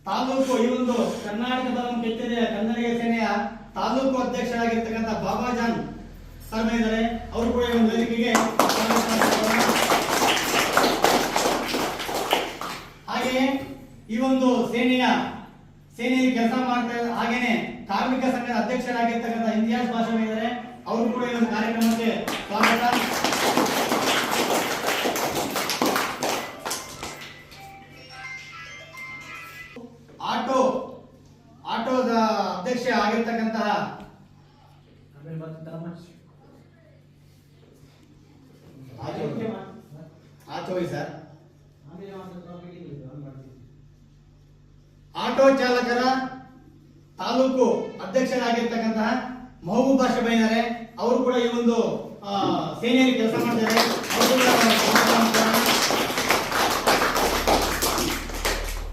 ತಾಲೂಕು ಈ ಒಂದು ಕರ್ನಾಟಕದ ಒಂದು ಕೆಚ್ಚೆದೆಯ ಕನ್ನಡಿಗ ಸೇನೆಯ ತಾಲೂಕು ಅಧ್ಯಕ್ಷರಾಗಿರ್ತಕ್ಕಂಥ ಬಾಬಾಜಾನ್ ಸರ್ ಇದ್ದಾರೆ. ಅವರು ಕೂಡ ಈ ಒಂದು ವೇದಿಕೆಗೆ ಹಾಗೆಯೇ ಈ ಒಂದು ಸೇನೆಯಲ್ಲಿ ಕೆಲಸ ಮಾಡ್ತಾ ಹಾಗೇನೆ ಕಾರ್ಮಿಕ ಸಂಘದ ಅಧ್ಯಕ್ಷರಾಗಿರ್ತಕ್ಕಂಥ ಇಂತಿಯಾಜ್ ಭಾಷಾ ಇದ್ದಾರೆ. ಅವರು ಕೂಡ ಈ ಒಂದು ಕಾರ್ಯಕ್ರಮಕ್ಕೆ ಸ್ವಾಗತ. ಆಟೋದ ಅಧ್ಯಕ್ಷ ಆಗಿರ್ತಕ್ಕಂತಹ ಸರ್ ಆಟೋ ಚಾಲಕರ ತಾಲೂಕು ಅಧ್ಯಕ್ಷರಾಗಿರ್ತಕ್ಕಂತಹ ಮಹಬೂಬ್ ಭಾಷಾ ಇದ್ದಾರೆ. ಅವರು ಕೂಡ ಈ ಒಂದು ಸೇನೆಯಲ್ಲಿ ಕೆಲಸ ಮಾಡ್ತಾರೆ.